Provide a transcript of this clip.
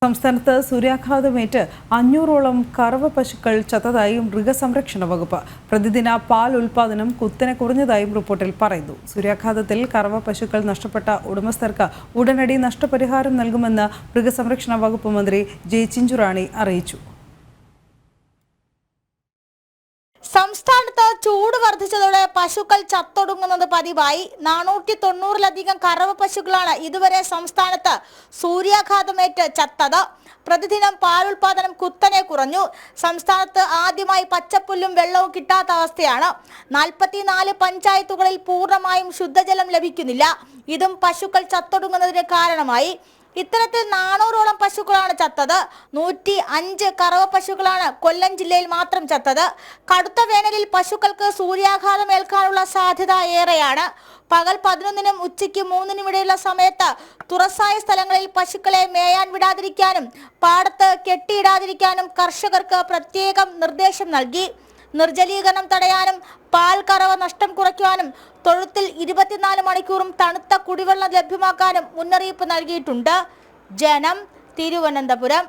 സംസ്ഥാനത്ത് സൂര്യാഘാതമേറ്റ് 500ഓളം കറവ പശുക്കൾ ചത്തതായും മൃഗസംരക്ഷണ വകുപ്പ്. പ്രതിദിന പാൽ ഉൽപാദനം കുത്തനെ കുറഞ്ഞതായും റിപ്പോർട്ടിൽ പറയുന്നു. സൂര്യാഘാതത്തിൽ കറവ പശുക്കൾ നഷ്ടപ്പെട്ട ഉടമസ്ഥർക്ക് ഉടനടി നഷ്ടപരിഹാരം നൽകുമെന്ന് മൃഗസംരക്ഷണ വകുപ്പ് മന്ത്രി ജെ ചിഞ്ചുറാണി അറിയിച്ചു. സംസ്ഥാനത്ത് ചൂട് വർദ്ധിച്ചതോടെ പശുക്കൾ ചത്തൊടുങ്ങുന്നത് പതിവായി. 490-ലധികം കറവ പശുക്കളാണ് ഇതുവരെ സംസ്ഥാനത്ത് സൂര്യാഘാതമേറ്റ് ചത്തത്. പ്രതിദിനം പാലുൽപാദനം കുത്തനെ കുറഞ്ഞു. സംസ്ഥാനത്ത് ആദ്യമായി പച്ചപ്പുല്ലും വെള്ളവും കിട്ടാത്ത അവസ്ഥയാണ്. 44 പഞ്ചായത്തുകളിൽ പൂർണ്ണമായും ശുദ്ധജലം ലഭിക്കുന്നില്ല. ഇതും പശുക്കൾ ചത്തൊടുങ്ങുന്നതിന് കാരണമായി. ഇത്തരത്തിൽ 400ഓളം പശുക്കളാണ് ചത്തത്. 105 കറവ പശുക്കളാണ് കൊല്ലം ജില്ലയിൽ മാത്രം ചത്തത്. കടുത്ത വേനലിൽ പശുക്കൾക്ക് സൂര്യാഘാതം ഏൽക്കാനുള്ള സാധ്യത ഏറെയാണ്. പകൽ 11-നും ഉച്ചയ്ക്ക് 3-നും ഇടയിലുള്ള സമയത്ത് തുറസായ സ്ഥലങ്ങളിൽ പശുക്കളെ മേയാൻ വിടാതിരിക്കാനും പാടത്ത് കെട്ടിയിടാതിരിക്കാനും കർഷകർക്ക് പ്രത്യേകം നിർദ്ദേശം നൽകി. നിർജ്ജലീകരണം തടയാനും പാൽ കറവ നഷ്ടം കുറയ്ക്കാനും തൊഴുത്തിൽ 24 മണിക്കൂറും തണുത്ത കുടിവെള്ളം ലഭ്യമാക്കാനും മുന്നറിയിപ്പ് നൽകിയിട്ടുണ്ട്. ജനം, തിരുവനന്തപുരം.